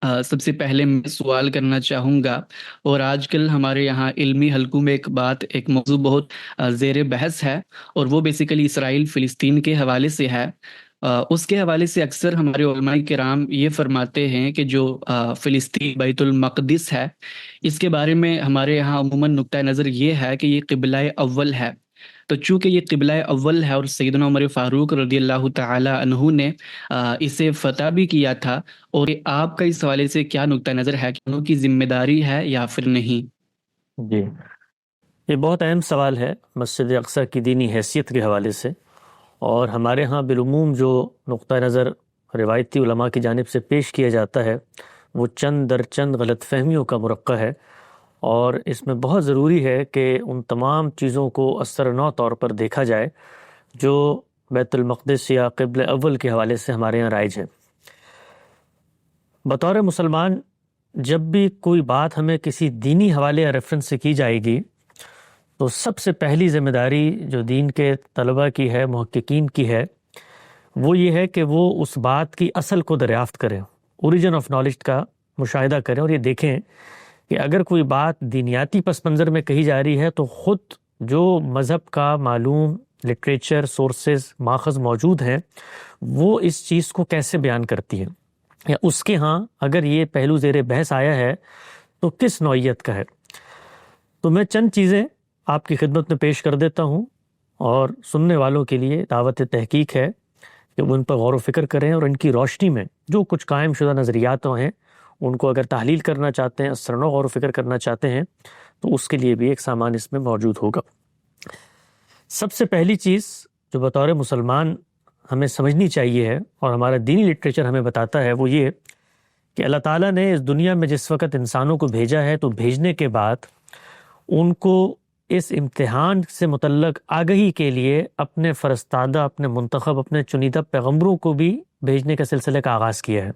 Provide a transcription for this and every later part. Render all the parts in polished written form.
سب سے پہلے میں سوال کرنا چاہوں گا، اور آج کل ہمارے یہاں علمی حلقوں میں ایک موضوع بہت زیر بحث ہے، اور وہ بیسیکلی اسرائیل فلسطین کے حوالے سے ہے۔ اس کے حوالے سے اکثر ہمارے علماء کرام یہ فرماتے ہیں کہ جو فلسطین بیت المقدس ہے، اس کے بارے میں ہمارے یہاں عموماً نقطہ نظر یہ ہے کہ یہ قبلہ اول ہے۔ تو چونکہ یہ قبلہ اول ہے اور سیدنا عمر فاروق رضی اللہ تعالی عنہ نے اسے فتح بھی کیا تھا، اور آپ کا اس حوالے سے کیا نقطہ نظر ہے کہ انہوں کی ذمہ داری ہے یا پھر نہیں؟ جی، یہ بہت اہم سوال ہے مسجد اقصی کی دینی حیثیت کے حوالے سے، اور ہمارے ہاں بالعموم جو نقطہ نظر روایتی علماء کی جانب سے پیش کیا جاتا ہے وہ چند در چند غلط فہمیوں کا مرقع ہے، اور اس میں بہت ضروری ہے کہ ان تمام چیزوں کو اثر نو طور پر دیکھا جائے جو بیت المقدس یا قبلہ اول کے حوالے سے ہمارے یہاں رائج ہے۔ بطور مسلمان جب بھی کوئی بات ہمیں کسی دینی حوالے یا ریفرنس سے کی جائے گی تو سب سے پہلی ذمہ داری جو دین کے طلبہ کی ہے، محققین کی ہے، وہ یہ ہے کہ وہ اس بات کی اصل کو دریافت کریں، اوریجن آف نالج کا مشاہدہ کریں، اور یہ دیکھیں کہ اگر کوئی بات دینیاتی پس منظر میں کہی جا رہی ہے تو خود جو مذہب کا معلوم لٹریچر سورسز ماخذ موجود ہیں وہ اس چیز کو کیسے بیان کرتی ہیں، یا اس کے ہاں اگر یہ پہلو زیر بحث آیا ہے تو کس نوعیت کا ہے۔ تو میں چند چیزیں آپ کی خدمت میں پیش کر دیتا ہوں، اور سننے والوں کے لیے دعوت تحقیق ہے کہ وہ ان پر غور و فکر کریں، اور ان کی روشنی میں جو کچھ قائم شدہ نظریات ہیں ان کو اگر تحلیل کرنا چاہتے ہیں، اثر و غور و فکر کرنا چاہتے ہیں تو اس کے لیے بھی ایک سامان اس میں موجود ہوگا۔ سب سے پہلی چیز جو بطور مسلمان ہمیں سمجھنی چاہیے ہے اور ہمارا دینی لٹریچر ہمیں بتاتا ہے وہ یہ کہ اللہ تعالیٰ نے اس دنیا میں جس وقت انسانوں کو بھیجا ہے تو بھیجنے کے بعد ان کو اس امتحان سے متعلق آگہی کے لیے اپنے فرستادہ، اپنے منتخب، اپنے چنیدہ پیغمبروں کو بھی بھیجنے کا سلسلے کا آغاز کیا ہے۔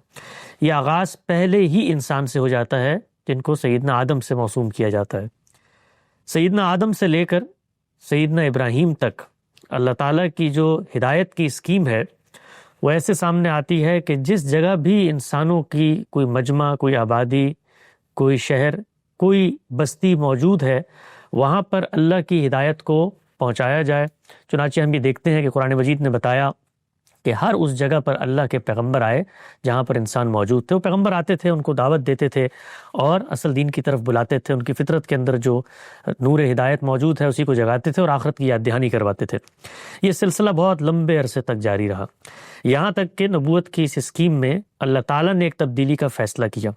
یہ آغاز پہلے ہی انسان سے ہو جاتا ہے جن کو سیدنا آدم سے موسوم کیا جاتا ہے۔ سیدنا آدم سے لے کر سیدنا ابراہیم تک اللہ تعالیٰ کی جو ہدایت کی اسکیم ہے وہ ایسے سامنے آتی ہے کہ جس جگہ بھی انسانوں کی کوئی مجمع، کوئی آبادی، کوئی شہر، کوئی بستی موجود ہے وہاں پر اللہ کی ہدایت کو پہنچایا جائے۔ چنانچہ ہم یہ دیکھتے ہیں کہ قرآن مجید نے بتایا کہ ہر اس جگہ پر اللہ کے پیغمبر آئے جہاں پر انسان موجود تھے۔ وہ پیغمبر آتے تھے، ان کو دعوت دیتے تھے اور اصل دین کی طرف بلاتے تھے، ان کی فطرت کے اندر جو نور ہدایت موجود ہے اسی کو جگاتے تھے اور آخرت کی یاد دہانی کرواتے تھے۔ یہ سلسلہ بہت لمبے عرصے تک جاری رہا، یہاں تک کہ نبوت کی اس اسکیم میں اللہ تعالیٰ نے ایک تبدیلی کا فیصلہ کیا۔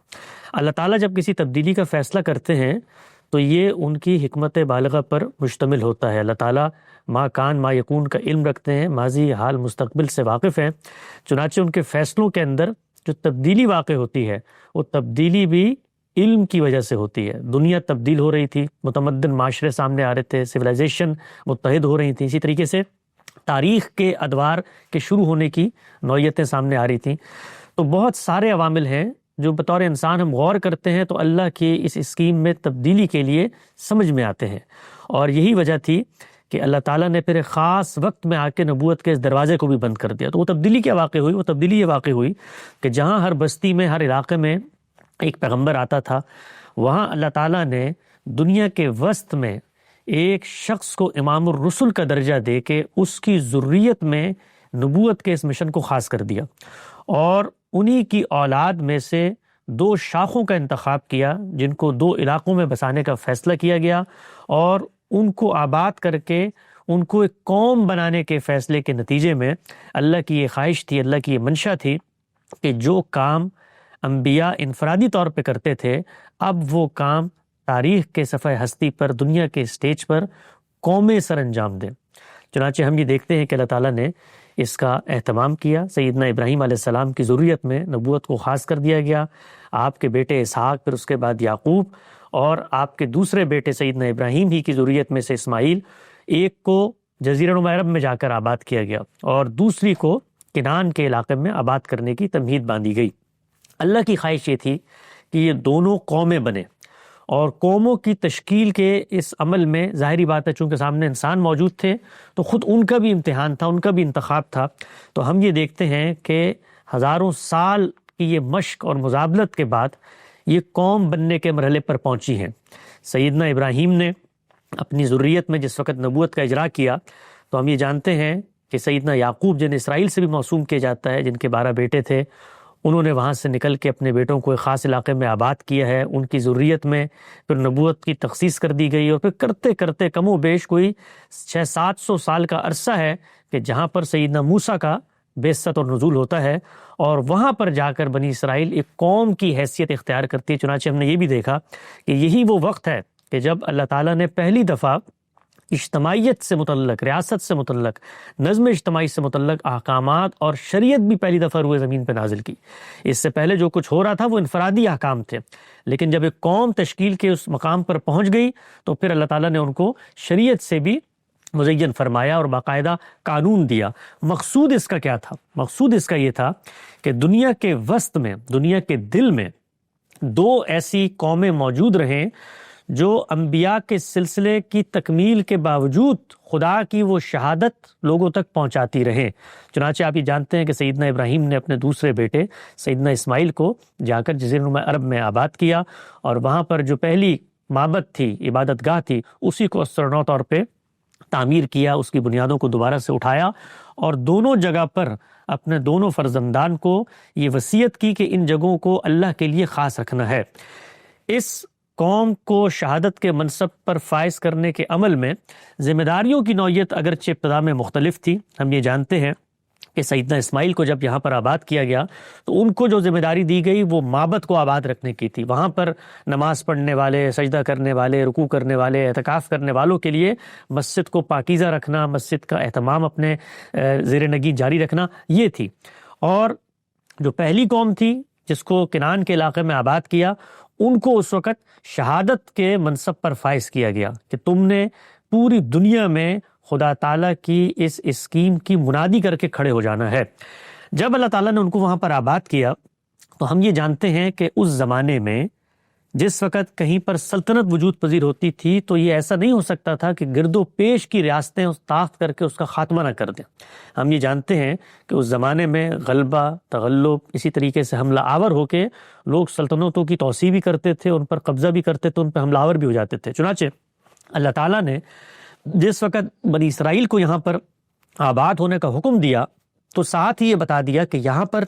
اللہ تعالیٰ جب کسی تبدیلی کا فیصلہ کرتے ہیں تو یہ ان کی حکمت بالغہ پر مشتمل ہوتا ہے۔ اللہ تعالیٰ ما کان ما یکون کا علم رکھتے ہیں، ماضی حال مستقبل سے واقف ہیں، چنانچہ ان کے فیصلوں کے اندر جو تبدیلی واقع ہوتی ہے وہ تبدیلی بھی علم کی وجہ سے ہوتی ہے۔ دنیا تبدیل ہو رہی تھی، متمدن معاشرے سامنے آ رہے تھے، سویلائزیشن متحد ہو رہی تھیں، اسی طریقے سے تاریخ کے ادوار کے شروع ہونے کی نوعیتیں سامنے آ رہی تھیں۔ تو بہت سارے عوامل ہیں جو بطور انسان ہم غور کرتے ہیں تو اللہ کی اس اسکیم میں تبدیلی کے لیے سمجھ میں آتے ہیں، اور یہی وجہ تھی کہ اللہ تعالیٰ نے پھر ایک خاص وقت میں آ کے نبوت کے اس دروازے کو بھی بند کر دیا۔ تو وہ تبدیلی کیا واقع ہوئی؟ وہ تبدیلی یہ واقع ہوئی کہ جہاں ہر بستی میں، ہر علاقے میں ایک پیغمبر آتا تھا، وہاں اللہ تعالیٰ نے دنیا کے وسط میں ایک شخص کو امام الرسل کا درجہ دے کے اس کی ذریت میں نبوت کے اس مشن کو خاص کر دیا، اور انہی کی اولاد میں سے دو شاخوں کا انتخاب کیا جن کو دو علاقوں میں بسانے کا فیصلہ کیا گیا، اور ان کو آباد کر کے ان کو ایک قوم بنانے کے فیصلے کے نتیجے میں اللہ کی یہ خواہش تھی، اللہ کی یہ منشا تھی کہ جو کام انبیاء انفرادی طور پہ کرتے تھے اب وہ کام تاریخ کے صفحہ ہستی پر، دنیا کے اسٹیج پر قومیں سر انجام دیں۔ چنانچہ ہم یہ دیکھتے ہیں کہ اللہ تعالیٰ نے اس کا اہتمام کیا۔ سیدنا ابراہیم علیہ السلام کی ذریت میں نبوت کو خاص کر دیا گیا، آپ کے بیٹے اسحاق، پھر اس کے بعد یعقوب، اور آپ کے دوسرے بیٹے سیدنا ابراہیم ہی کی ذریت میں سے اسماعیل، ایک کو جزیرہ نما عرب میں جا کر آباد کیا گیا اور دوسری کو کنعان کے علاقے میں آباد کرنے کی تمہید باندھی گئی۔ اللہ کی خواہش یہ تھی کہ یہ دونوں قومیں بنے، اور قوموں کی تشکیل کے اس عمل میں ظاہری بات ہے چونکہ سامنے انسان موجود تھے تو خود ان کا بھی امتحان تھا، ان کا بھی انتخاب تھا۔ تو ہم یہ دیکھتے ہیں کہ ہزاروں سال کی یہ مشق اور مزابلت کے بعد یہ قوم بننے کے مرحلے پر پہنچی ہیں۔ سیدنا ابراہیم نے اپنی ذریت میں جس وقت نبوت کا اجرا کیا تو ہم یہ جانتے ہیں کہ سیدنا یعقوب، جن اسرائیل سے بھی موسوم کیا جاتا ہے، جن کے 12 بیٹے تھے، انہوں نے وہاں سے نکل کے اپنے بیٹوں کو ایک خاص علاقے میں آباد کیا ہے۔ ان کی ذریت میں پھر نبوت کی تخصیص کر دی گئی، اور پھر کرتے کرتے کم و بیش کوئی 600-700 سال کا عرصہ ہے کہ جہاں پر سیدنا موسیٰ کا بعثت اور نزول ہوتا ہے، اور وہاں پر جا کر بنی اسرائیل ایک قوم کی حیثیت اختیار کرتی ہے۔ چنانچہ ہم نے یہ بھی دیکھا کہ یہی وہ وقت ہے کہ جب اللہ تعالیٰ نے پہلی دفعہ اجتماعیت سے متعلق، ریاست سے متعلق، نظم اجتماعی سے متعلق احکامات اور شریعت بھی پہلی دفعہ روئے زمین پہ نازل کی۔ اس سے پہلے جو کچھ ہو رہا تھا وہ انفرادی احکام تھے، لیکن جب ایک قوم تشکیل کے اس مقام پر پہنچ گئی تو پھر اللہ تعالیٰ نے ان کو شریعت سے بھی مزین فرمایا اور باقاعدہ قانون دیا۔ مقصود اس کا کیا تھا؟ مقصود اس کا یہ تھا کہ دنیا کے وسط میں، دنیا کے دل میں 2 ایسی قومیں موجود رہیں جو انبیاء کے سلسلے کی تکمیل کے باوجود خدا کی وہ شہادت لوگوں تک پہنچاتی رہیں۔ چنانچہ آپ یہ جانتے ہیں کہ سیدنا ابراہیم نے اپنے دوسرے بیٹے سیدنا اسماعیل کو جا کر جزیرہ نما عرب میں آباد کیا، اور وہاں پر جو پہلی معبد تھی، عبادت گاہ تھی، اسی کو اسرنو طور پہ تعمیر کیا، اس کی بنیادوں کو دوبارہ سے اٹھایا، اور دونوں جگہ پر اپنے دونوں فرزندان کو یہ وصیت کی کہ ان جگہوں کو اللہ کے لیے خاص رکھنا ہے۔ اس قوم کو شہادت کے منصب پر فائز کرنے کے عمل میں ذمہ داریوں کی نوعیت اگرچہ ابتدا میں مختلف تھی۔ ہم یہ جانتے ہیں کہ سیدنا اسماعیل کو جب یہاں پر آباد کیا گیا تو ان کو جو ذمہ داری دی گئی وہ معبد کو آباد رکھنے کی تھی۔ وہاں پر نماز پڑھنے والے، سجدہ کرنے والے، رکوع کرنے والے، اعتکاف کرنے والوں کے لیے مسجد کو پاکیزہ رکھنا، مسجد کا اہتمام اپنے زیر نگین جاری رکھنا، یہ تھی۔ اور جو پہلی قوم تھی جس کو کنعان کے علاقے میں آباد کیا، ان کو اس وقت شہادت کے منصب پر فائز کیا گیا کہ تم نے پوری دنیا میں خدا تعالیٰ کی اس اسکیم کی منادی کر کے کھڑے ہو جانا ہے۔ جب اللہ تعالیٰ نے ان کو وہاں پر آباد کیا تو ہم یہ جانتے ہیں کہ اس زمانے میں جس وقت کہیں پر سلطنت وجود پذیر ہوتی تھی تو یہ ایسا نہیں ہو سکتا تھا کہ گرد و پیش کی ریاستیں طاقت کر کے اس کا خاتمہ نہ کر دیں۔ ہم یہ جانتے ہیں کہ اس زمانے میں غلبہ، تغلب، اسی طریقے سے حملہ آور ہو کے لوگ سلطنتوں کی توسیع بھی کرتے تھے، ان پر قبضہ بھی کرتے تھے، ان پر حملہ آور بھی ہو جاتے تھے۔ چنانچہ اللہ تعالیٰ نے جس وقت بنی اسرائیل کو یہاں پر آباد ہونے کا حکم دیا تو ساتھ ہی یہ بتا دیا کہ یہاں پر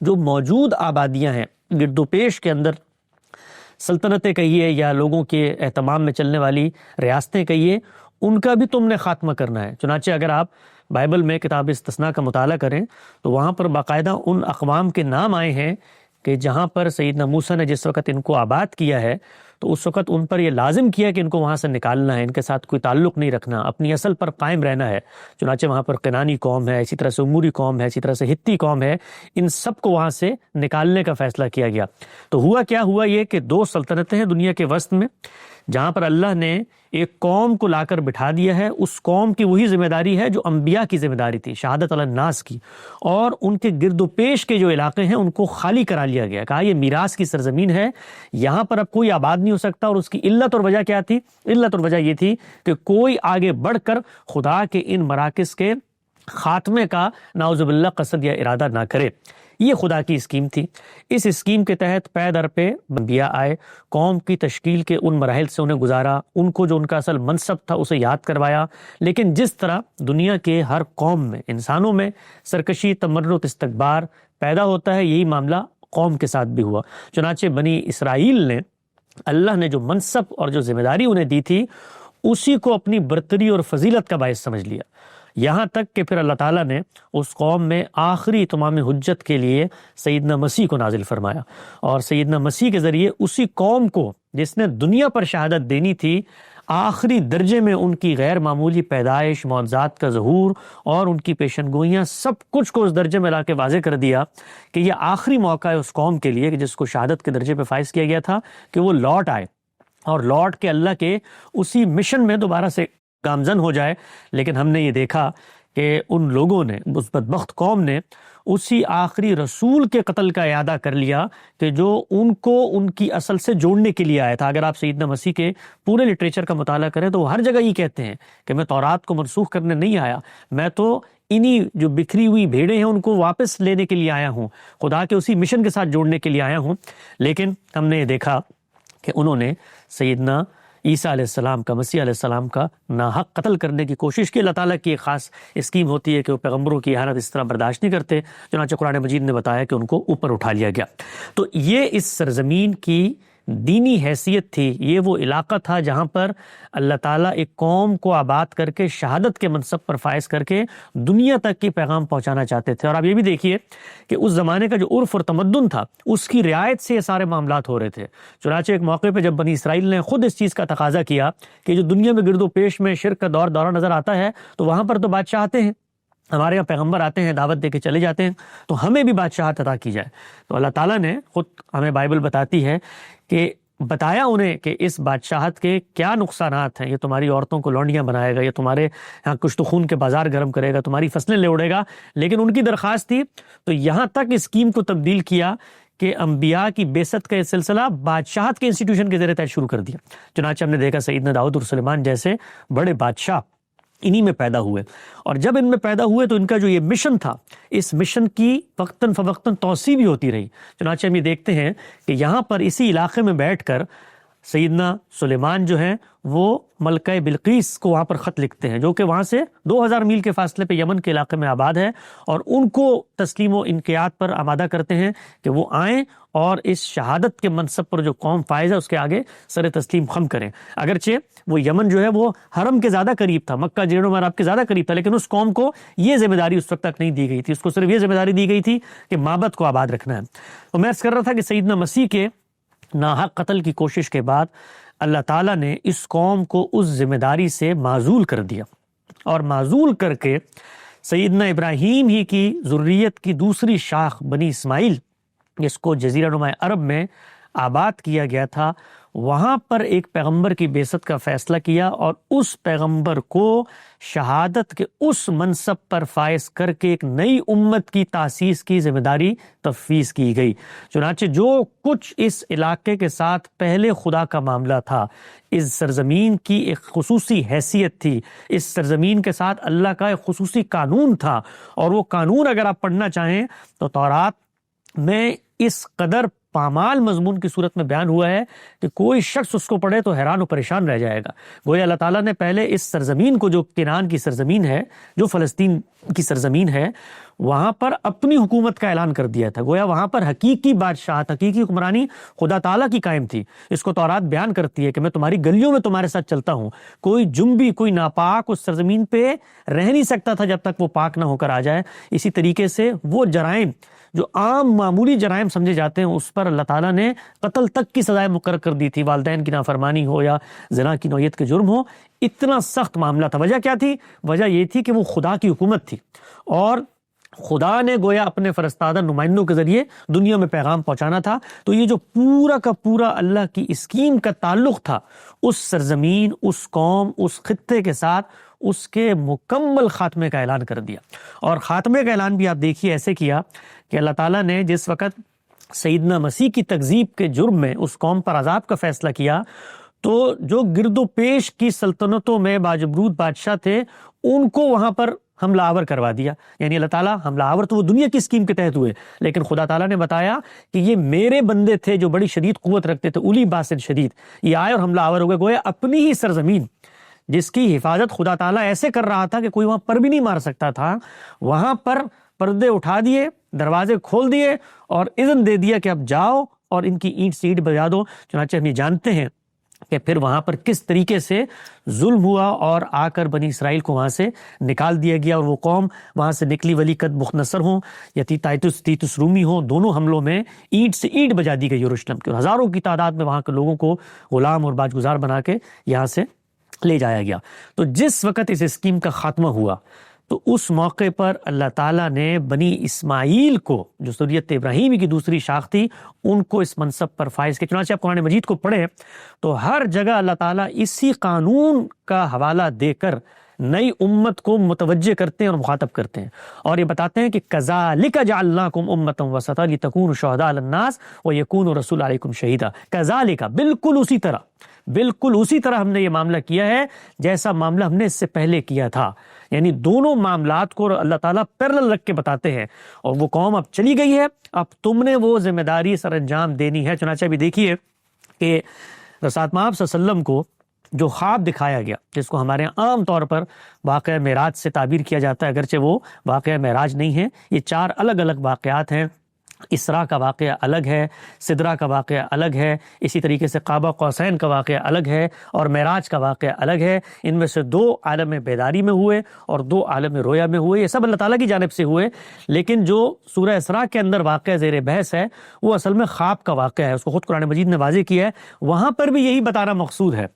جو موجود آبادیاں ہیں، گرد و پیش کے اندر سلطنتیں کہیے یا لوگوں کے اہتمام میں چلنے والی ریاستیں کہیے، ان کا بھی تم نے خاتمہ کرنا ہے۔ چنانچہ اگر آپ بائبل میں کتاب استثناء کا مطالعہ کریں تو وہاں پر باقاعدہ ان اقوام کے نام آئے ہیں کہ جہاں پر سیدنا موسیٰ نے جس وقت ان کو آباد کیا ہے تو اس وقت ان پر یہ لازم کیا کہ ان کو وہاں سے نکالنا ہے، ان کے ساتھ کوئی تعلق نہیں رکھنا، اپنی اصل پر قائم رہنا ہے۔ چنانچہ وہاں پر کنانی قوم ہے، اسی طرح سے اموری قوم ہے، اسی طرح سے ہتی قوم ہے، ان سب کو وہاں سے نکالنے کا فیصلہ کیا گیا۔ تو ہوا کیا؟ ہوا یہ کہ 2 سلطنتیں ہیں دنیا کے وسط میں، جہاں پر اللہ نے ایک قوم کو لا کر بٹھا دیا ہے۔ اس قوم کی وہی ذمہ داری ہے جو انبیاء کی ذمہ داری تھی، شہادت علی الناس کی، اور ان کے گرد و پیش کے جو علاقے ہیں ان کو خالی کرا لیا گیا۔ کہا یہ میراث کی سرزمین ہے، یہاں پر اب کوئی آباد نہیں ہو سکتا۔ اور اس کی علت اور وجہ کیا تھی؟ علت اور وجہ یہ تھی کہ کوئی آگے بڑھ کر خدا کے ان مراکز کے خاتمے کا نعوذ باللہ قصد یا ارادہ نہ کرے۔ یہ خدا کی اسکیم تھی۔ اس اسکیم کے تحت پے در پہ انبیاء آئے، قوم کی تشکیل کے ان مراحل سے انہیں گزارا، ان کو جو ان کا اصل منصب تھا اسے یاد کروایا۔ لیکن جس طرح دنیا کے ہر قوم میں، انسانوں میں سرکشی، تمرد، استکبار پیدا ہوتا ہے، یہی معاملہ قوم کے ساتھ بھی ہوا۔ چنانچہ بنی اسرائیل نے، اللہ نے جو منصب اور جو ذمہ داری انہیں دی تھی، اسی کو اپنی برتری اور فضیلت کا باعث سمجھ لیا، یہاں تک کہ پھر اللہ تعالیٰ نے اس قوم میں آخری تمام حجت کے لیے سیدنا مسیح کو نازل فرمایا، اور سیدنا مسیح کے ذریعے اسی قوم کو جس نے دنیا پر شہادت دینی تھی، آخری درجے میں ان کی غیر معمولی پیدائش، معجزات کا ظہور اور ان کی پیشن گوئیاں، سب کچھ کو اس درجے میں لا کے واضح کر دیا کہ یہ آخری موقع ہے اس قوم کے لیے کہ جس کو شہادت کے درجے پہ فائز کیا گیا تھا، کہ وہ لوٹ آئے اور لوٹ کے اللہ کے اسی مشن میں دوبارہ سے گامزن ہو جائے۔ لیکن ہم نے یہ دیکھا کہ ان لوگوں نے، اس بدبخت قوم نے، اسی آخری رسول کے قتل کا اعادہ کر لیا کہ جو ان کو ان کی اصل سے جوڑنے کے لیے آیا تھا۔ اگر آپ سیدنا مسیح کے پورے لٹریچر کا مطالعہ کریں تو وہ ہر جگہ یہ کہتے ہیں کہ میں تورات کو منسوخ کرنے نہیں آیا، میں تو انہی جو بکھری ہوئی بھیڑیں ہیں ان کو واپس لینے کے لیے آیا ہوں، خدا کے اسی مشن کے ساتھ جوڑنے کے لیے آیا ہوں۔ لیکن ہم نے دیکھا کہ انہوں نے سیدنا عیسیٰ علیہ السلام کا، مسیح علیہ السلام کا ناحق قتل کرنے کی کوشش کی۔ اللہ تعالیٰ کی ایک خاص اسکیم ہوتی ہے کہ وہ پیغمبروں کی اہانت اس طرح برداشت نہیں کرتے، چنانچہ قرآن مجید نے بتایا کہ ان کو اوپر اٹھا لیا گیا۔ تو یہ اس سرزمین کی دینی حیثیت تھی، یہ وہ علاقہ تھا جہاں پر اللہ تعالیٰ ایک قوم کو آباد کر کے شہادت کے منصب پر فائز کر کے دنیا تک کی پیغام پہنچانا چاہتے تھے۔ اور آپ یہ بھی دیکھیے کہ اس زمانے کا جو عرف اور تمدن تھا اس کی رعایت سے یہ سارے معاملات ہو رہے تھے۔ چنانچہ ایک موقع پہ جب بنی اسرائیل نے خود اس چیز کا تقاضا کیا کہ جو دنیا میں گرد و پیش میں شرک کا دورہ نظر آتا ہے تو وہاں پر تو بادشاہ آتے ہیں، ہمارے یہاں پیغمبر آتے ہیں، دعوت دے کے چلے جاتے ہیں، تو ہمیں بھی بادشاہت عطا کی جائے۔ تو اللہ تعالیٰ نے خود ہمیں بائبل بتاتی ہے کہ بتایا انہیں کہ اس بادشاہت کے کیا نقصانات ہیں، یہ تمہاری عورتوں کو لونڈیاں بنائے گا، یہ تمہارے یہاں کشت و خون کے بازار گرم کرے گا، تمہاری فصلیں لے اڑے گا۔ لیکن ان کی درخواست تھی تو یہاں تک اسکیم کو تبدیل کیا کہ انبیاء کی بعثت کا یہ سلسلہ بادشاہت کے انسٹیٹیوشن کے ذریعے تحت شروع کر دیا۔ چنانچہ ہم نے دیکھا سیدنا داؤد اور سلیمان جیسے بڑے بادشاہ انہی میں پیدا ہوئے، اور جب ان میں پیدا ہوئے تو ان کا جو یہ مشن تھا، اس مشن کی وقتاً فوقتاً توسیع بھی ہوتی رہی۔ چنانچہ ہم یہ دیکھتے ہیں کہ یہاں پر اسی علاقے میں بیٹھ کر سیدنا سلیمان جو ہیں وہ ملکہ بلقیس کو وہاں پر خط لکھتے ہیں، جو کہ وہاں سے 2000 میل کے فاصلے پہ یمن کے علاقے میں آباد ہے، اور ان کو تسلیم و انقیاد پر آمادہ کرتے ہیں کہ وہ آئیں اور اس شہادت کے منصب پر جو قوم فائز ہے اس کے آگے سر تسلیم خم کریں۔ اگرچہ وہ یمن جو ہے وہ حرم کے زیادہ قریب تھا، مکہ جیرو عرب کے زیادہ قریب تھا، لیکن اس قوم کو یہ ذمہ داری اس وقت تک نہیں دی گئی تھی، اس کو صرف یہ ذمہ داری دی گئی تھی کہ معبد کو آباد رکھنا ہے۔ تو میں عرض کر رہا تھا کہ سیدنا مسیح کے ناحق قتل کی کوشش کے بعد اللہ تعالیٰ نے اس قوم کو اس ذمہ داری سے معزول کر دیا، اور معزول کر کے سیدنا ابراہیم ہی کی ذریت کی دوسری شاخ بنی اسماعیل، جس کو جزیرہ نما عرب میں آباد کیا گیا تھا، وہاں پر ایک پیغمبر کی بعثت کا فیصلہ کیا، اور اس پیغمبر کو شہادت کے اس منصب پر فائز کر کے ایک نئی امت کی تاسیس کی ذمہ داری تفویض کی گئی۔ چنانچہ جو کچھ اس علاقے کے ساتھ پہلے خدا کا معاملہ تھا، اس سرزمین کی ایک خصوصی حیثیت تھی، اس سرزمین کے ساتھ اللہ کا ایک خصوصی قانون تھا، اور وہ قانون اگر آپ پڑھنا چاہیں تو تورات میں اس قدر پامال مضمون کی صورت میں بیان ہوا ہے کہ کوئی شخص اس کو پڑھے تو حیران و پریشان رہ جائے گا۔ گویا اللہ تعالیٰ نے پہلے اس سرزمین کو، جو کنعان کی سرزمین ہے، جو فلسطین کی سرزمین ہے، وہاں پر اپنی حکومت کا اعلان کر دیا تھا۔ گویا وہاں پر حقیقی بادشاہت، حقیقی حکمرانی خدا تعالیٰ کی قائم تھی۔ اس کو تورات بیان کرتی ہے کہ میں تمہاری گلیوں میں تمہارے ساتھ چلتا ہوں، کوئی جنبی، کوئی ناپاک اس سرزمین پہ رہ نہیں سکتا تھا جب تک وہ پاک نہ ہو کر آ جائے۔ اسی طریقے سے وہ جرائم جو عام معمولی جرائم سمجھے جاتے ہیں، اس پر اللہ تعالیٰ نے قتل تک کی سزائیں مقرر کر دی تھی، والدین کی نافرمانی ہو یا زنا کی نوعیت کے جرم ہو۔ اتنا سخت معاملہ تھا۔ وجہ کیا تھی؟ وجہ یہ تھی کہ وہ خدا کی حکومت تھی، اور خدا نے گویا اپنے فرستادہ نمائندوں کے ذریعے دنیا میں پیغام پہنچانا تھا۔ تو یہ جو پورا کا پورا اللہ کی اسکیم کا تعلق تھا اس سرزمین، اس قوم، اس خطے کے ساتھ، اس کے مکمل خاتمے کا اعلان کر دیا۔ اور خاتمے کا اعلان بھی آپ دیکھیے ایسے کیا کہ اللہ تعالیٰ نے جس وقت سیدنا مسیح کی تکذیب کے جرم میں اس قوم پر عذاب کا فیصلہ کیا، تو جو گرد و پیش کی سلطنتوں میں باجبروت بادشاہ تھے ان کو وہاں پر حملہ آور کروا دیا۔ یعنی اللہ تعالیٰ حملہ آور تو وہ دنیا کی اسکیم کے تحت ہوئے، لیکن خدا تعالیٰ نے بتایا کہ یہ میرے بندے تھے جو بڑی شدید قوت رکھتے تھے، اولی باس شدید، یہ آئے اور حملہ آور ہو گئے۔ گویا اپنی ہی سرزمین جس کی حفاظت خدا تعالیٰ ایسے کر رہا تھا کہ کوئی وہاں پر بھی نہیں مار سکتا تھا، وہاں پر پردے اٹھا دیے، دروازے کھول دیے اور اذن دے دیا کہ اب جاؤ اور ان کی اینٹ سے اینٹ بجا دو۔ چنانچہ ہم یہ جانتے ہیں کہ پھر وہاں پر کس طریقے سے ظلم ہوا، اور آ کر بنی اسرائیل کو وہاں سے نکال دیا گیا، اور وہ قوم وہاں سے نکلی، ولی قد بختنصر ہوں یا تیتس رومی ہوں، دونوں حملوں میں اینٹ سے اینٹ بجا دی گئی یروشلم کی، اور ہزاروں کی تعداد میں وہاں کے لوگوں کو غلام اور باج گزار بنا کے یہاں سے لے جایا گیا۔ تو جس وقت اس اسکیم کا خاتمہ ہوا تو اس موقع پر اللہ تعالیٰ نے بنی اسماعیل کو، جو ذریت ابراہیمی کی دوسری شاخ تھی، ان کو اس منصب پر فائز کیا۔ چنانچہ آپ قرآن مجید کو پڑھیں تو ہر جگہ اللہ تعالیٰ اسی قانون کا حوالہ دے کر نئی امت کو متوجہ کرتے ہیں اور مخاطب کرتے ہیں، اور یہ بتاتے ہیں کہ کذالک جعلناکم امۃ وسطا لتکونوا شہداء علی الناس ویکون الرسول علیکم شہیدا۔ کذالک، بالکل اسی طرح، بالکل اسی طرح ہم نے یہ معاملہ کیا ہے جیسا معاملہ ہم نے اس سے پہلے کیا تھا. یعنی دونوں معاملات کو اللہ تعالیٰ پیرلل رکھ کے بتاتے ہیں. اور وہ قوم اب چلی گئی ہے, اب تم نے وہ ذمہ داری سر انجام دینی ہے. چنانچہ بھی دیکھیے کہ رسالت مآب صلی اللہ علیہ وسلم کو جو خواب دکھایا گیا, جس کو ہمارے عام طور پر واقعہ معراج سے تعبیر کیا جاتا ہے, اگرچہ وہ واقعہ معراج نہیں ہے, یہ 4 الگ الگ واقعات ہیں. اسراء کا واقعہ الگ ہے, سدرہ کا واقعہ الگ ہے, اسی طریقے سے قاب قوسین کا واقعہ الگ ہے, اور معراج کا واقعہ الگ ہے. ان میں سے 2 عالم بیداری میں ہوئے اور 2 عالم رویا میں ہوئے. یہ سب اللہ تعالیٰ کی جانب سے ہوئے. لیکن جو سورہ اسراء کے اندر واقعہ زیر بحث ہے وہ اصل میں خواب کا واقعہ ہے, اس کو خود قرآن مجید نے واضح کیا ہے. وہاں پر بھی یہی بتانا مقصود ہے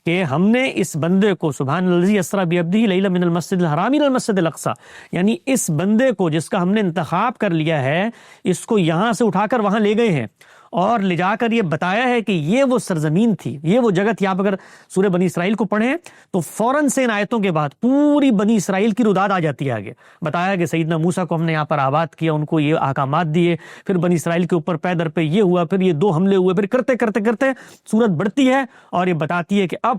کہ ہم نے اس بندے کو سبحان الذی اسری بعبدہ لیلا من المسجد الحرام الی المسجد الاقصی, یعنی اس بندے کو جس کا ہم نے انتخاب کر لیا ہے, اس کو یہاں سے اٹھا کر وہاں لے گئے ہیں اور لے جا کر یہ بتایا ہے کہ یہ وہ سرزمین تھی, یہ وہ جگہ تھی. آپ اگر سورہ بنی اسرائیل کو پڑھیں تو فوراً سے ان آیتوں کے بعد پوری بنی اسرائیل کی روداد آ جاتی ہے. آگے بتایا کہ سیدنا موسیٰ کو ہم نے یہاں پر آباد کیا, ان کو یہ احکامات دیے, پھر بنی اسرائیل کے اوپر پے در پہ یہ ہوا, پھر یہ 2 حملے ہوئے, پھر کرتے کرتے کرتے سورت بڑھتی ہے اور یہ بتاتی ہے کہ اب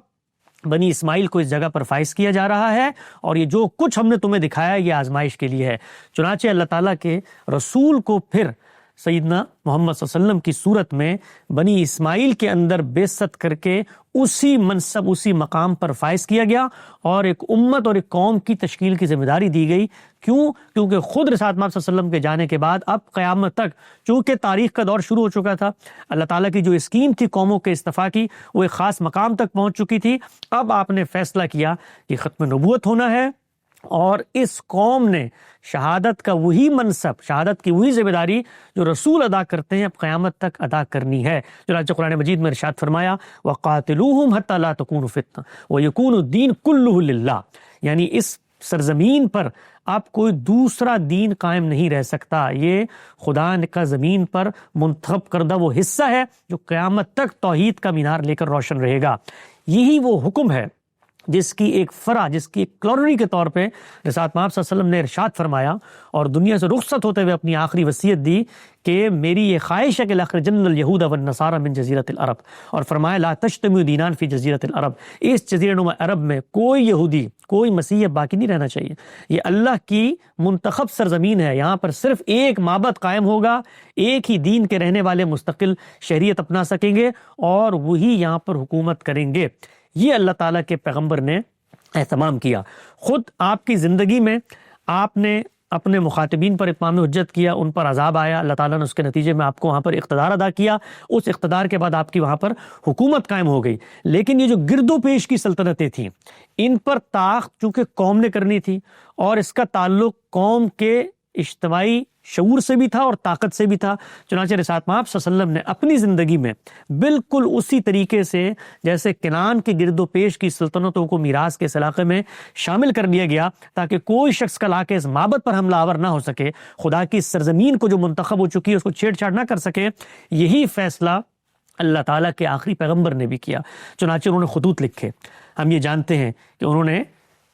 بنی اسماعیل کو اس جگہ پر فائز کیا جا رہا ہے, اور یہ جو کچھ ہم نے تمہیں دکھایا یہ آزمائش کے لیے ہے. چنانچہ اللہ تعالیٰ کے رسول کو پھر سیدنا محمد صلی اللہ علیہ وسلم کی صورت میں بنی اسماعیل کے اندر بعثت کر کے اسی منصب, اسی مقام پر فائز کیا گیا, اور ایک امت اور ایک قوم کی تشکیل کی ذمہ داری دی گئی. کیوں؟ کیونکہ خود رسالت مآب صلی اللہ علیہ وسلم کے جانے کے بعد اب قیامت تک چونکہ تاریخ کا دور شروع ہو چکا تھا, اللہ تعالیٰ کی جو اسکیم تھی قوموں کے اصطفاء کی وہ ایک خاص مقام تک پہنچ چکی تھی. اب آپ نے فیصلہ کیا کہ ختم نبوت ہونا ہے, اور اس قوم نے شہادت کا وہی منصب, شہادت کی وہی ذمہ داری جو رسول ادا کرتے ہیں اب قیامت تک ادا کرنی ہے. چنانچہ قرآن مجید میں ارشاد فرمایا وَقَاتِلُوهُمْ حَتَّى لَا تَكُونُ فِتْنَةٌ وَيَكُونُ الدِّينُ كُلُّهُ لِلَّهِ, یعنی اس سرزمین پر اب کوئی دوسرا دین قائم نہیں رہ سکتا. یہ خدا کا زمین پر منتخب کردہ وہ حصہ ہے جو قیامت تک توحید کا مینار لے کر روشن رہے گا. یہی وہ حکم ہے جس کی ایک فرع, جس کی ایک کلورنی کے طور پہ رسالت مآب صلی اللہ علیہ وسلم نے ارشاد فرمایا اور دنیا سے رخصت ہوتے ہوئے اپنی آخری وصیت دی کہ میری یہ خواہش ہے کہ لأخرجن اليہود والنصارى من جزیرۃ العرب, اور فرمایا لا تجتمع دینان فی جزیرۃ العرب, اس جزیرہ نما عرب میں کوئی یہودی کوئی مسیحی باقی نہیں رہنا چاہیے. یہ اللہ کی منتخب سرزمین ہے, یہاں پر صرف ایک معبد قائم ہوگا, ایک ہی دین کے رہنے والے مستقل شہریت اپنا سکیں گے اور وہی یہاں پر حکومت کریں گے. یہ اللہ تعالیٰ کے پیغمبر نے اہتمام کیا. خود آپ کی زندگی میں آپ نے اپنے مخاطبین پر اتمام حجت کیا, ان پر عذاب آیا, اللہ تعالیٰ نے اس کے نتیجے میں آپ کو وہاں پر اقتدار عطا کیا, اس اقتدار کے بعد آپ کی وہاں پر حکومت قائم ہو گئی. لیکن یہ جو گرد و پیش کی سلطنتیں تھیں ان پر طاقت چونکہ قوم نے کرنی تھی, اور اس کا تعلق قوم کے اجتماعی شعور سے بھی تھا اور طاقت سے بھی تھا. چنانچہ رسالت مآب صلی اللہ علیہ وسلم نے اپنی زندگی میں بالکل اسی طریقے سے جیسے کنعان کے گرد و پیش کی سلطنتوں کو میراث کے اس علاقے میں شامل کر لیا گیا تاکہ کوئی شخص کا لا کے اس معبد پر حملہ آور نہ ہو سکے, خدا کی سرزمین کو جو منتخب ہو چکی ہے اس کو چھیڑ چھاڑ نہ کر سکے. یہی فیصلہ اللہ تعالیٰ کے آخری پیغمبر نے بھی کیا. چنانچہ انہوں نے خطوط لکھے. ہم یہ جانتے ہیں کہ انہوں نے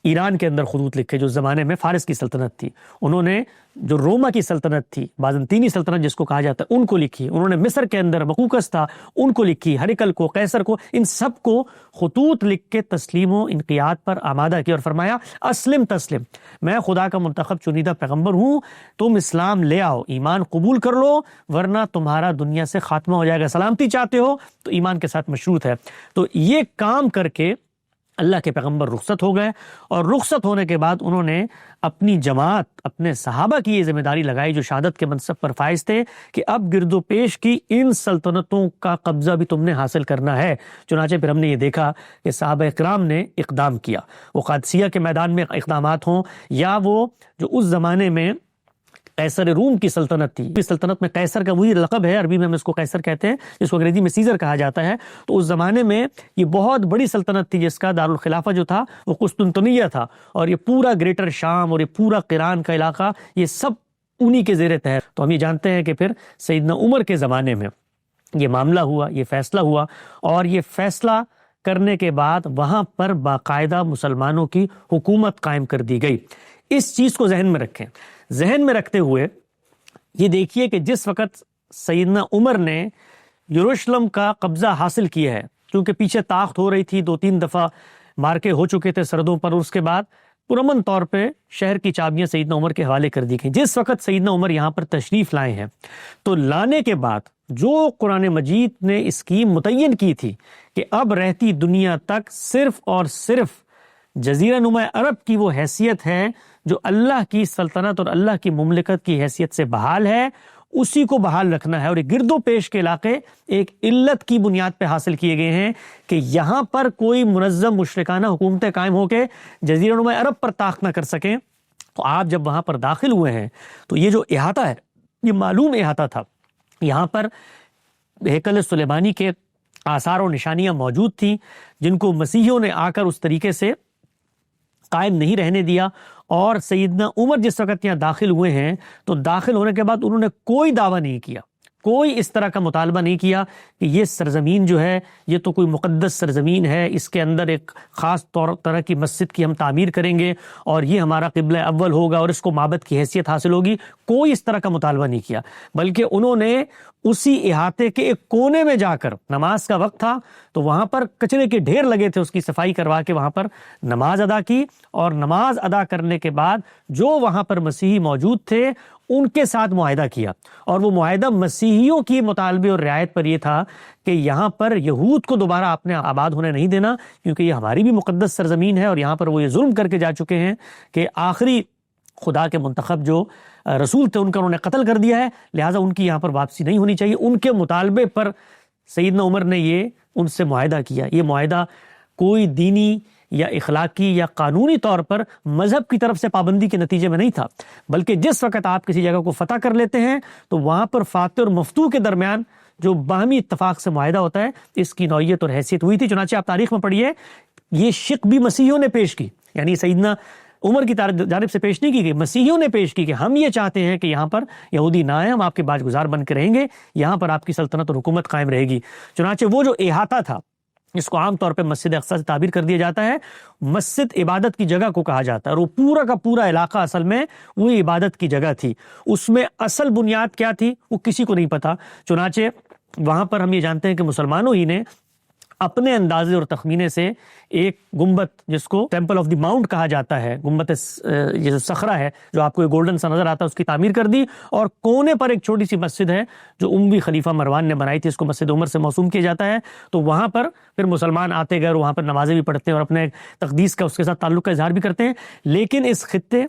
ایران کے اندر خطوط لکھے جو زمانے میں فارس کی سلطنت تھی, انہوں نے جو روما کی سلطنت تھی, بازنطینی سلطنت جس کو کہا جاتا ہے, ان کو لکھی. انہوں نے مصر کے اندر مقوقس تھا ان کو لکھی, ہرقل کو, قیصر کو, ان سب کو خطوط لکھ کے تسلیم و انقیاد پر آمادہ کیا اور فرمایا اسلم تسلم, میں خدا کا منتخب چنیدہ پیغمبر ہوں, تم اسلام لے آؤ, ایمان قبول کر لو ورنہ تمہارا دنیا سے خاتمہ ہو جائے گا. سلامتی چاہتے ہو تو ایمان کے ساتھ مشروط ہے. تو یہ کام کر کے اللہ کے پیغمبر رخصت ہو گئے, اور رخصت ہونے کے بعد انہوں نے اپنی جماعت, اپنے صحابہ کی یہ ذمہ داری لگائی جو شہادت کے منصب پر فائز تھے کہ اب گرد و پیش کی ان سلطنتوں کا قبضہ بھی تم نے حاصل کرنا ہے. چنانچہ پھر ہم نے یہ دیکھا کہ صحابہ اکرام نے اقدام کیا, وہ قادسیہ کے میدان میں اقدامات ہوں یا وہ جو اس زمانے میں قیصر روم کی سلطنت تھی. اس سلطنت میں قیصر کا وہی لقب ہے, عربی میں ہم اس کو قیصر کہتے ہیں, جس کو انگریزی میں سیزر کہا جاتا ہے. تو اس زمانے میں یہ بہت بڑی سلطنت تھی جس کا دارالخلافہ جو تھا وہ قسطنطنیہ تھا, اور یہ پورا گریٹر شام اور یہ پورا قیران کا علاقہ یہ سب انہی کے زیر تحت. تو ہم یہ جانتے ہیں کہ پھر سیدنا عمر کے زمانے میں یہ معاملہ ہوا, یہ فیصلہ ہوا, اور یہ فیصلہ کرنے کے بعد وہاں پر باقاعدہ مسلمانوں کی حکومت قائم کر دی گئی. اس چیز کو ذہن میں رکھیں. ذہن میں رکھتے ہوئے یہ دیکھیے کہ جس وقت سیدنا عمر نے یروشلم کا قبضہ حاصل کیا ہے کیونکہ پیچھے طاقت ہو رہی تھی، 2-3 دفعہ مارکے ہو چکے تھے سرحدوں پر، اور اس کے بعد پرامن طور پہ شہر کی چابیاں سیدنا عمر کے حوالے کر دی گئیں۔ جس وقت سیدنا عمر یہاں پر تشریف لائے ہیں تو لانے کے بعد جو قرآن مجید نے اسکیم متعین کی تھی کہ اب رہتی دنیا تک صرف اور صرف جزیرہ نما عرب کی وہ حیثیت ہے جو اللہ کی سلطنت اور اللہ کی مملکت کی حیثیت سے بحال ہے، اسی کو بحال رکھنا ہے۔ اور یہ گرد و پیش کے علاقے ایک علت کی بنیاد پہ حاصل کیے گئے ہیں کہ یہاں پر کوئی منظم مشرکانہ حکومتیں قائم ہو کے جزیرہ نما عرب پر طاقت نہ کر سکیں۔ تو آپ جب وہاں پر داخل ہوئے ہیں تو یہ جو احاطہ ہے یہ معلوم احاطہ تھا، یہاں پر ہیکل سلیمانی کے آثار اور نشانیاں موجود تھیں جن کو مسیحیوں نے آ کر اس طریقے سے قائم نہیں رہنے دیا۔ اور سیدنا عمر جس وقت یہاں داخل ہوئے ہیں تو داخل ہونے کے بعد انہوں نے کوئی دعویٰ نہیں کیا، کوئی اس طرح کا مطالبہ نہیں کیا کہ یہ سرزمین جو ہے یہ تو کوئی مقدس سرزمین ہے، اس کے اندر ایک خاص طرح کی مسجد کی ہم تعمیر کریں گے اور یہ ہمارا قبلہ اول ہوگا اور اس کو معبد کی حیثیت حاصل ہوگی۔ کوئی اس طرح کا مطالبہ نہیں کیا، بلکہ انہوں نے اسی احاطے کے ایک کونے میں جا کر، نماز کا وقت تھا تو وہاں پر کچرے کے ڈھیر لگے تھے، اس کی صفائی کروا کے وہاں پر نماز ادا کی، اور نماز ادا کرنے کے بعد جو وہاں پر مسیحی موجود تھے ان کے ساتھ معاہدہ کیا، اور وہ معاہدہ مسیحیوں کی مطالبے اور رعایت پر یہ تھا کہ یہاں پر یہود کو دوبارہ اپنے آباد ہونے نہیں دینا، کیونکہ یہ ہماری بھی مقدس سرزمین ہے اور یہاں پر وہ یہ ظلم کر کے جا چکے ہیں کہ آخری خدا کے منتخب جو رسول تھے ان کا انہوں نے قتل کر دیا ہے، لہٰذا ان کی یہاں پر واپسی نہیں ہونی چاہیے۔ ان کے مطالبے پر سیدنا عمر نے یہ ان سے معاہدہ کیا۔ یہ معاہدہ کوئی دینی یا اخلاقی یا قانونی طور پر مذہب کی طرف سے پابندی کے نتیجے میں نہیں تھا، بلکہ جس وقت آپ کسی جگہ کو فتح کر لیتے ہیں تو وہاں پر فاتح اور مفتوح کے درمیان جو باہمی اتفاق سے معاہدہ ہوتا ہے، اس کی نوعیت اور حیثیت ہوئی تھی۔ چنانچہ آپ تاریخ میں پڑھیے، یہ شق بھی مسیحیوں نے پیش کی، یعنی سیدنا عمر کی جانب سے پیش نہیں کی گئی، مسیحیوں نے پیش کی کہ ہم یہ چاہتے ہیں کہ یہاں پر یہودی نہ آئیں، ہم آپ کے باج گزار بن کے رہیں گے، یہاں پر آپ کی سلطنت اور حکومت قائم رہے گی۔ چنانچہ وہ جو احاطہ تھا، اس کو عام طور پہ مسجد اقصی سے تعبیر کر دیا جاتا ہے، مسجد عبادت کی جگہ کو کہا جاتا ہے، اور وہ پورا کا پورا علاقہ اصل میں وہی عبادت کی جگہ تھی۔ اس میں اصل بنیاد کیا تھی وہ کسی کو نہیں پتا، چنانچہ وہاں پر ہم یہ جانتے ہیں کہ مسلمانوں ہی نے اپنے اندازے اور تخمینے سے ایک گنبد، جس کو ٹیمپل آف دی ماؤنٹ کہا جاتا ہے، گنبد یہ جو صخرہ ہے جو آپ کو گولڈن سا نظر آتا ہے، اس کی تعمیر کر دی، اور کونے پر ایک چھوٹی سی مسجد ہے جو اموی خلیفہ مروان نے بنائی تھی، اس کو مسجد عمر سے موسوم کیا جاتا ہے۔ تو وہاں پر پھر مسلمان آتے گئے اور وہاں پر نمازیں بھی پڑھتے ہیں اور اپنے تقدیس کا اس کے ساتھ تعلق کا اظہار بھی کرتے ہیں۔ لیکن اس خطے،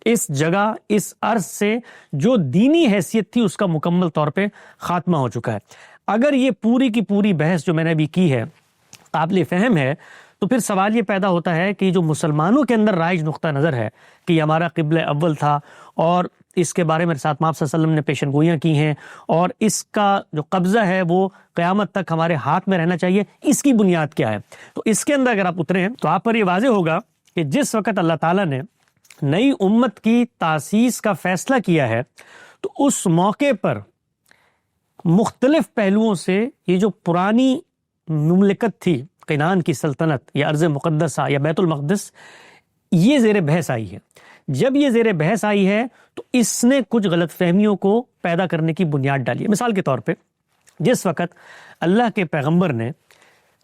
اس جگہ، اس عرض سے جو دینی حیثیت تھی اس کا مکمل طور پہ خاتمہ ہو چکا ہے۔ اگر یہ پوری کی پوری بحث جو میں نے ابھی کی ہے قابل فہم ہے تو پھر سوال یہ پیدا ہوتا ہے کہ جو مسلمانوں کے اندر رائج نقطہ نظر ہے کہ یہ ہمارا قبلہ اول تھا اور اس کے بارے میں رسالت مآب صلی اللہ علیہ وسلم نے پیشن گوئیاں کی ہیں اور اس کا جو قبضہ ہے وہ قیامت تک ہمارے ہاتھ میں رہنا چاہیے، اس کی بنیاد کیا ہے؟ تو اس کے اندر اگر آپ اتریں تو آپ پر یہ واضح ہوگا کہ جس وقت اللہ تعالیٰ نے نئی امت کی تاسیس کا فیصلہ کیا ہے تو اس موقع پر مختلف پہلوؤں سے یہ جو پرانی مملکت تھی، قینان کی سلطنت یا ارض مقدسہ یا بیت المقدس، یہ زیر بحث آئی ہے۔ جب یہ زیر بحث آئی ہے تو اس نے کچھ غلط فہمیوں کو پیدا کرنے کی بنیاد ڈالی ہے۔ مثال کے طور پہ جس وقت اللہ کے پیغمبر نے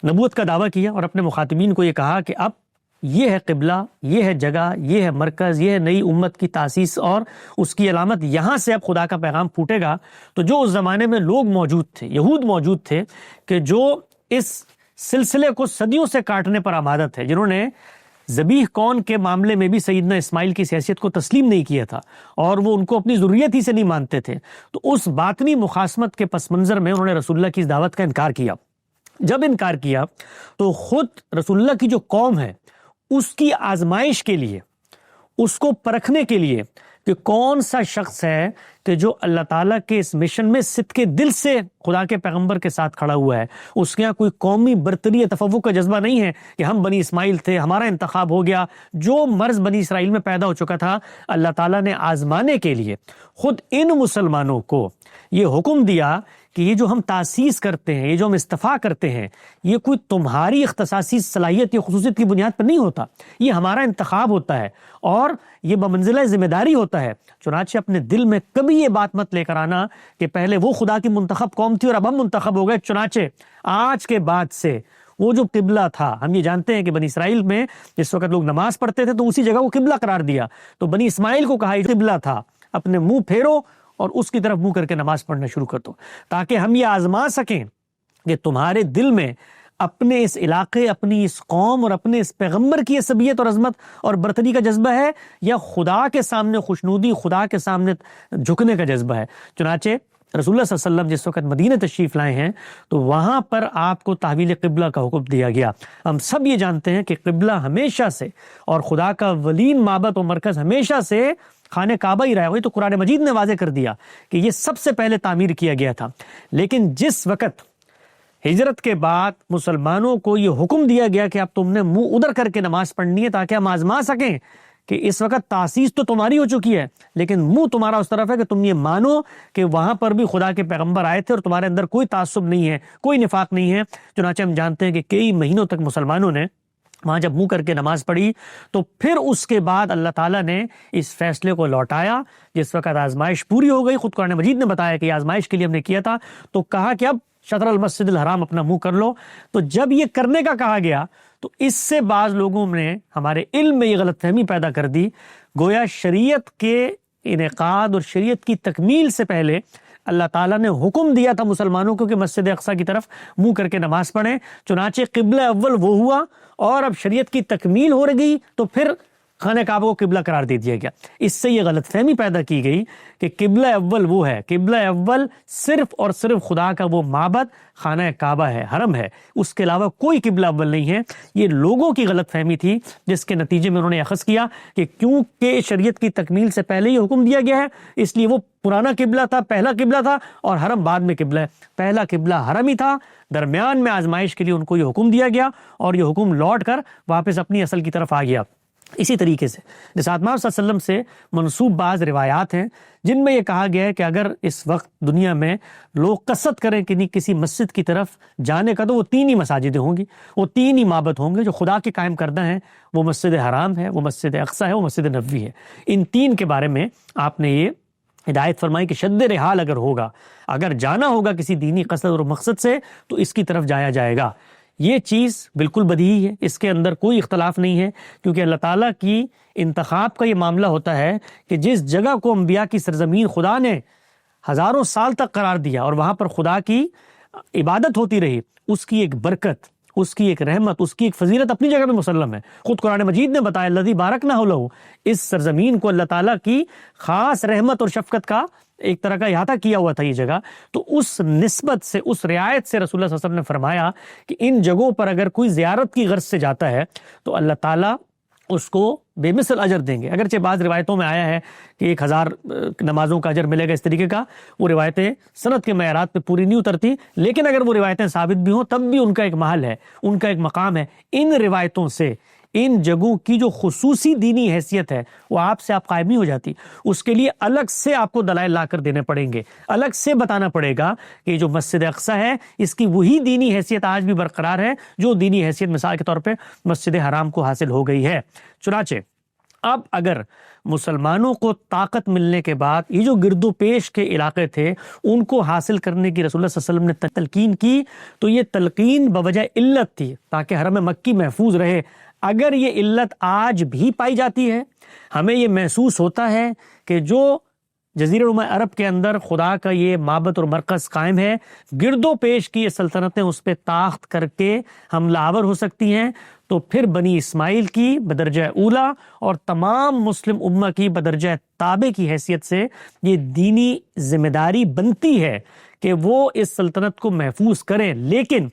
نبوت کا دعویٰ کیا اور اپنے مخاطبین کو یہ کہا کہ اب یہ ہے قبلہ، یہ ہے جگہ، یہ ہے مرکز، یہ ہے نئی امت کی تاسیس اور اس کی علامت، یہاں سے اب خدا کا پیغام پھوٹے گا، تو جو اس زمانے میں لوگ موجود تھے، یہود موجود تھے کہ جو اس سلسلے کو صدیوں سے کاٹنے پر آمادہ تھے، جنہوں نے ذبیح کون کے معاملے میں بھی سیدنا اسماعیل کی حیثیت کو تسلیم نہیں کیا تھا اور وہ ان کو اپنی ضروریت ہی سے نہیں مانتے تھے، تو اس باطنی مخاصمت کے پس منظر میں انہوں نے رسول اللہ کی اس دعوت کا انکار کیا۔ جب انکار کیا تو خود رسول اللہ کی جو قوم ہے اس کی آزمائش کے لیے، اس کو پرکھنے کے لیے کہ کون سا شخص ہے کہ جو اللہ تعالیٰ کے اس مشن میں صدق دل سے خدا کے پیغمبر کے ساتھ کھڑا ہوا ہے، اس کے یہاں کوئی قومی برتری یا تفوق کا جذبہ نہیں ہے کہ ہم بنی اسماعیل تھے، ہمارا انتخاب ہو گیا۔ جو مرض بنی اسرائیل میں پیدا ہو چکا تھا، اللہ تعالیٰ نے آزمانے کے لیے خود ان مسلمانوں کو یہ حکم دیا کہ یہ جو ہم تاسیس کرتے ہیں، یہ جو ہم استفاع کرتے ہیں، یہ کوئی تمہاری اختصاصی صلاحیت یا خصوصیت کی بنیاد پر نہیں ہوتا، یہ ہمارا انتخاب ہوتا ہے اور یہ بمنزلہ ذمہ داری ہوتا ہے۔ چنانچہ اپنے دل میں کبھی یہ بات مت لے کر آنا کہ پہلے وہ خدا کی منتخب قوم تھی اور اب ہم منتخب ہو گئے۔ چنانچہ آج کے بعد سے وہ جو قبلہ تھا، ہم یہ جانتے ہیں کہ بنی اسرائیل میں جس وقت لوگ نماز پڑھتے تھے تو اسی جگہ کو قبلہ قرار دیا، تو بنی اسماعیل کو کہا یہ قبلہ تھا، اپنے منہ پھیرو اور اس کی طرف منہ کر کے نماز پڑھنا شروع کر دو، تاکہ ہم یہ آزما سکیں کہ تمہارے دل میں اپنے اس علاقے، اپنی اس قوم اور اپنے اس پیغمبر کی عصبیت اور عظمت اور برتری کا جذبہ ہے، یا خدا کے سامنے خوشنودی، خدا کے سامنے جھکنے کا جذبہ ہے۔ چنانچہ رسول اللہ صلی اللہ علیہ وسلم جس وقت مدینہ تشریف لائے ہیں تو وہاں پر آپ کو تحویل قبلہ کا حکم دیا گیا۔ ہم سب یہ جانتے ہیں کہ قبلہ ہمیشہ سے اور خدا کا ولین معبد و مرکز ہمیشہ سے خانہ کعبہ ہی رہا ہے، وہی تو قرآن مجید نے واضح کر دیا کہ یہ سب سے پہلے تعمیر کیا گیا تھا۔ لیکن جس وقت ہجرت کے بعد مسلمانوں کو یہ حکم دیا گیا کہ اب تم نے منہ ادھر کر کے نماز پڑھنی ہے تاکہ ہم آزما سکیں کہ اس وقت تاسیس تو تمہاری ہو چکی ہے لیکن منہ تمہارا اس طرف ہے کہ تم یہ مانو کہ وہاں پر بھی خدا کے پیغمبر آئے تھے اور تمہارے اندر کوئی تعصب نہیں ہے، کوئی نفاق نہیں ہے۔ چنانچہ ہم جانتے ہیں کہ کئی مہینوں تک مسلمانوں نے وہاں جب منہ کر کے نماز پڑھی تو پھر اس کے بعد اللہ تعالیٰ نے اس فیصلے کو لوٹایا۔ جس وقت آزمائش پوری ہو گئی، خود قرآن مجید نے بتایا کہ یہ آزمائش کے لیے ہم نے کیا تھا، تو کہا کہ اب شطر المسجد الحرام اپنا منہ کر لو۔ تو جب یہ کرنے کا کہا گیا تو اس سے بعض لوگوں نے ہمارے علم میں یہ غلط فہمی پیدا کر دی، گویا شریعت کے انعقاد اور شریعت کی تکمیل سے پہلے اللہ تعالیٰ نے حکم دیا تھا مسلمانوں کو کہ مسجد اقصیٰ کی طرف منہ کر کے نماز پڑھیں، چنانچہ قبلہ اول وہ ہوا اور اب شریعت کی تکمیل ہو گئی تو پھر خانہ کعبہ کو قبلہ قرار دے دیا گیا۔ اس سے یہ غلط فہمی پیدا کی گئی کہ قبلہ اول وہ ہے، قبلہ اول صرف اور صرف خدا کا وہ معبد خانہ کعبہ ہے، حرم ہے، اس کے علاوہ کوئی قبلہ اول نہیں ہے۔ یہ لوگوں کی غلط فہمی تھی جس کے نتیجے میں انہوں نے اخذ کیا کہ کیونکہ شریعت کی تکمیل سے پہلے یہ حکم دیا گیا ہے اس لیے وہ پرانا قبلہ تھا، پہلا قبلہ تھا، اور حرم بعد میں قبلہ ہے۔ پہلا قبلہ حرم ہی تھا، درمیان میں آزمائش کے لیے ان کو یہ حکم دیا گیا اور یہ حکم لوٹ کر واپس اپنی اصل کی طرف آ گیا۔ اسی طریقے سے رسالت محمد صلی اللہ علیہ وسلم سے منسوب بعض روایات ہیں جن میں یہ کہا گیا ہے کہ اگر اس وقت دنیا میں لوگ قصد کریں کہ کسی مسجد کی طرف جانے کا تو وہ تین ہی مساجدیں ہوں گی، وہ تین ہی معبد ہوں گے جو خدا کے قائم کردہ ہیں، وہ مسجد حرام ہے، وہ مسجد اقصیٰ ہے، وہ مسجد نبوی ہے۔ ان تین کے بارے میں آپ نے یہ ہدایت فرمائی کہ شد رحال اگر ہوگا، اگر جانا ہوگا کسی دینی قصد اور مقصد سے تو اس کی طرف جایا جائے گا۔ یہ چیز بالکل بدیہی ہے، اس کے اندر کوئی اختلاف نہیں ہے، کیونکہ اللہ تعالیٰ کی انتخاب کا یہ معاملہ ہوتا ہے کہ جس جگہ کو انبیاء کی سرزمین خدا نے ہزاروں سال تک قرار دیا اور وہاں پر خدا کی عبادت ہوتی رہی، اس کی ایک برکت، اس کی ایک رحمت، اس کی ایک فضیلت اپنی جگہ پہ مسلم ہے۔ خود قرآن مجید نے بتایا الذی بارکنا حولہ، اس سرزمین کو اللہ تعالیٰ کی خاص رحمت اور شفقت کا ایک طرح کا احاطہ کیا ہوا تھا یہ جگہ، تو اس نسبت سے، اس رعایت سے رسول اللہ صلی اللہ علیہ وسلم نے فرمایا کہ ان جگہوں پر اگر کوئی زیارت کی غرض سے جاتا ہے تو اللہ تعالیٰ اس کو بے مثل اجر دیں گے۔ اگرچہ بعض روایتوں میں آیا ہے کہ 1000 نمازوں کا اجر ملے گا اس طریقے کا، وہ روایتیں سند کے معیارات پہ پوری نہیں اترتی، لیکن اگر وہ روایتیں ثابت بھی ہوں تب بھی ان کا ایک محل ہے، ان کا ایک مقام ہے۔ ان روایتوں سے ان جگہوں کی جو خصوصی دینی حیثیت ہے وہ آپ سے آپ قائم نہیں ہو جاتی، اس کے لیے الگ سے آپ کو دلائل لا کر دینے پڑیں گے، الگ سے بتانا پڑے گا کہ جو مسجد اقصیٰ ہے اس کی وہی دینی حیثیت آج بھی برقرار ہے جو دینی حیثیت مثال کے طور پہ مسجد حرام کو حاصل ہو گئی ہے۔ چنانچہ اب اگر مسلمانوں کو طاقت ملنے کے بعد یہ جو گرد و پیش کے علاقے تھے ان کو حاصل کرنے کی رسول اللہ صلی اللہ علیہ وسلم نے تلقین کی، تو یہ تلقین بوجہ علت تھی تاکہ حرم مکی محفوظ رہے۔ اگر یہ علت آج بھی پائی جاتی ہے، ہمیں یہ محسوس ہوتا ہے کہ جو جزیرہ نما عرب کے اندر خدا کا یہ معبد اور مرکز قائم ہے، گرد و پیش کی یہ سلطنتیں اس پہ طاقت کر کے حملہ آور ہو سکتی ہیں، تو پھر بنی اسماعیل کی بدرجہ اولا اور تمام مسلم امہ کی بدرجہ تابع کی حیثیت سے یہ دینی ذمہ داری بنتی ہے کہ وہ اس سلطنت کو محفوظ کریں، لیکن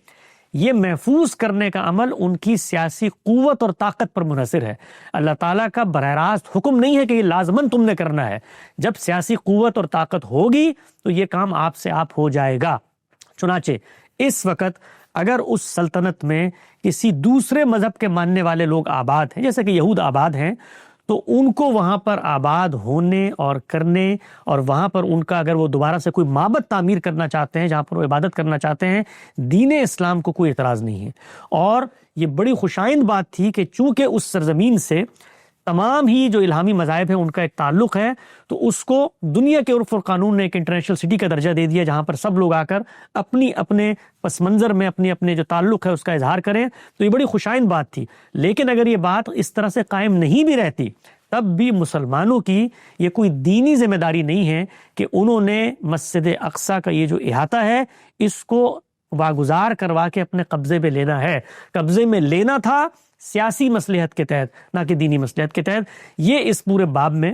یہ محفوظ کرنے کا عمل ان کی سیاسی قوت اور طاقت پر منحصر ہے۔ اللہ تعالیٰ کا براہ راست حکم نہیں ہے کہ یہ لازماً تم نے کرنا ہے، جب سیاسی قوت اور طاقت ہوگی تو یہ کام آپ سے آپ ہو جائے گا۔ چنانچہ اس وقت اگر اس سلطنت میں کسی دوسرے مذہب کے ماننے والے لوگ آباد ہیں، جیسے کہ یہود آباد ہیں، تو ان کو وہاں پر آباد ہونے اور کرنے اور وہاں پر ان کا اگر وہ دوبارہ سے کوئی معبد تعمیر کرنا چاہتے ہیں جہاں پر وہ عبادت کرنا چاہتے ہیں، دین اسلام کو کوئی اعتراض نہیں ہے۔ اور یہ بڑی خوشائند بات تھی کہ چونکہ اس سرزمین سے تمام ہی جو الہامی مذاہب ہیں ان کا ایک تعلق ہے، تو اس کو دنیا کے عرف اور قانون نے ایک انٹرنیشنل سٹی کا درجہ دے دیا، جہاں پر سب لوگ آ کر اپنے پس منظر میں اپنے جو تعلق ہے اس کا اظہار کریں. تو یہ بڑی خوشائند بات تھی. لیکن اگر یہ بات اس طرح سے قائم نہیں بھی رہتی، تب بھی مسلمانوں کی یہ کوئی دینی ذمہ داری نہیں ہے کہ انہوں نے مسجد اقصیٰ کا یہ جو احاطہ ہے اس کو واگزار کروا کے اپنے قبضے میں لینا ہے. قبضے میں لینا تھا سیاسی مصلحت کے تحت، نہ کہ دینی مصلحت کے تحت. یہ اس پورے باب میں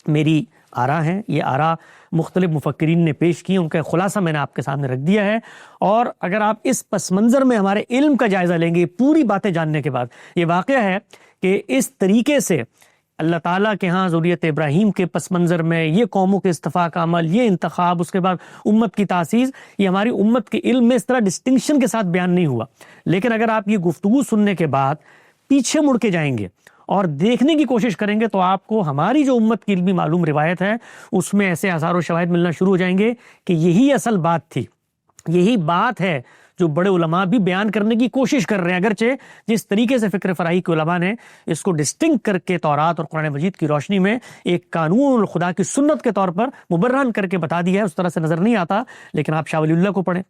میری آراء ہیں، یہ آراء مختلف مفکرین نے پیش کی، ان کا خلاصہ میں نے آپ کے سامنے رکھ دیا ہے. اور اگر آپ اس پس منظر میں ہمارے علم کا جائزہ لیں گے پوری باتیں جاننے کے بعد، یہ واقعہ ہے کہ اس طریقے سے اللہ تعالیٰ کے ہاں ذریت ابراہیم کے پس منظر میں یہ قوموں کے اصطفاء کا عمل، یہ انتخاب، اس کے بعد امت کی تاسیس، یہ ہماری امت کے علم میں اس طرح ڈسٹنکشن کے ساتھ بیان نہیں ہوا. لیکن اگر آپ یہ گفتگو سننے کے بعد پیچھے مڑ کے جائیں گے اور دیکھنے کی کوشش کریں گے، تو آپ کو ہماری جو امت کی علمی معلوم روایت ہے اس میں ایسے آثار و شواہد ملنا شروع ہو جائیں گے کہ یہی اصل بات تھی، یہی بات ہے جو بڑے علماء بھی بیان کرنے کی کوشش کر رہے ہیں. اگرچہ جس طریقے سے فکر فراہی کے علماء نے اس کو ڈسٹنکٹ کر کے تورات اور قرآن مجید کی روشنی میں ایک قانون اور خدا کی سنت کے طور پر مبرہن کر کے بتا دیا ہے، اس طرح سے نظر نہیں آتا. لیکن آپ شاہ ولی اللہ کو پڑھیں،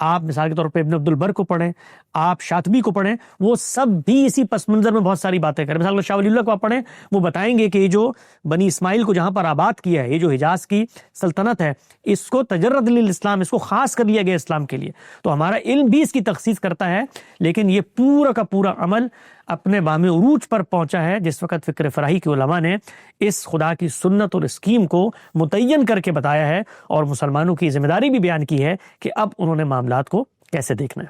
آپ مثال کے طور پہ ابن عبد البر کو پڑھیں، آپ شاطبی کو پڑھیں، وہ سب بھی اسی پس منظر میں بہت ساری باتیں کریں. مثال شاہ ولی اللہ کو آپ پڑھیں، وہ بتائیں گے کہ یہ جو بنی اسماعیل کو جہاں پر آباد کیا ہے، یہ جو حجاز کی سلطنت ہے، اس کو تجرد للاسلام، اس کو خاص کر لیا گیا اسلام کے لیے. تو ہمارا علم بھی اس کی تخصیص کرتا ہے، لیکن یہ پورا کا پورا عمل اپنے بام عروج پر پہنچا ہے جس وقت فکر فراہی کے علماء نے اس خدا کی سنت اور اسکیم کو متعین کر کے بتایا ہے، اور مسلمانوں کی ذمہ داری بھی بیان کی ہے کہ اب انہوں نے معاملات کو کیسے دیکھنا ہے.